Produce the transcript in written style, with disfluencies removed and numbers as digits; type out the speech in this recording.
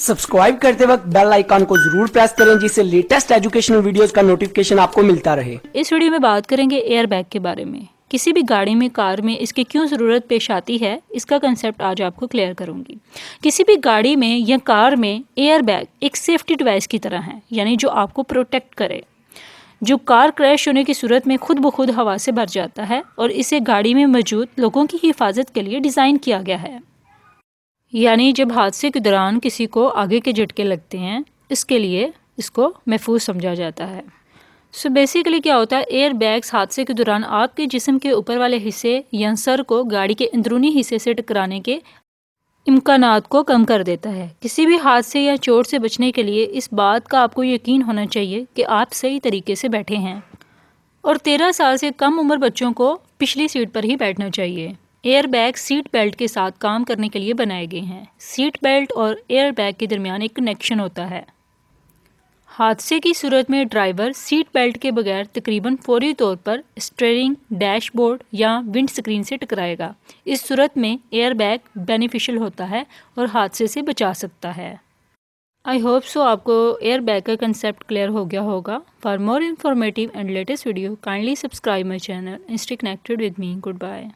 Subscribe करते वक्त bell icon को जरूर प्रेस करें जिससे लेटेस्ट एजुकेशनल वीडियोस का नोटिफिकेशन आपको मिलता रहे। इस वीडियो में बात करेंगे एयर बैग के बारे में। किसी भी गाड़ी में, कार में इसकी क्यों ज़रूरत पेश आती है, इसका कंसेप्ट आज आपको क्लियर करूंगी। किसी भी गाड़ी में या कार में एयर बैग एक सेफ्टी डिवाइस की तरह है, यानी जो आपको प्रोटेक्ट करे, जो कार क्रैश होने की सूरत में खुद ब खुद हवा से भर जाता है और इसे गाड़ी में मौजूद लोगों की हिफाजत के लिए डिज़ाइन किया गया है। यानी जब हादसे के दौरान किसी को आगे के झटके लगते हैं, इसके लिए इसको महफूज समझा जाता है। सो बेसिकली क्या होता है, एयर बैग्स हादसे के दौरान आपके जिस्म के ऊपर वाले हिस्से या सर को गाड़ी के अंदरूनी हिस्से से टकराने के इम्कानात को कम कर देता है। किसी भी हादसे या चोट से बचने के लिए इस बात का आपको यकीन होना चाहिए कि आप सही तरीके से बैठे हैं और 13 साल से कम उम्र बच्चों को पिछली सीट पर ही बैठना चाहिए। एयर बैग सीट बेल्ट के साथ काम करने के लिए बनाए गए हैं। सीट बेल्ट और एयर बैग के दरमियान एक कनेक्शन होता है। हादसे की सूरत में ड्राइवर सीट बेल्ट के बगैर तकरीबन फौरी तौर पर स्टीयरिंग, डैशबोर्ड या विंड स्क्रीन से टकराएगा। इस सूरत में एयर बैग बेनिफिशियल होता है और हादसे से बचा सकता है। आई होप सो आपको एयर बैग का कंसेप्ट क्लियर हो गया होगा। For more informative and latest video kindly subscribe my channel and stay connected with me. Good bye.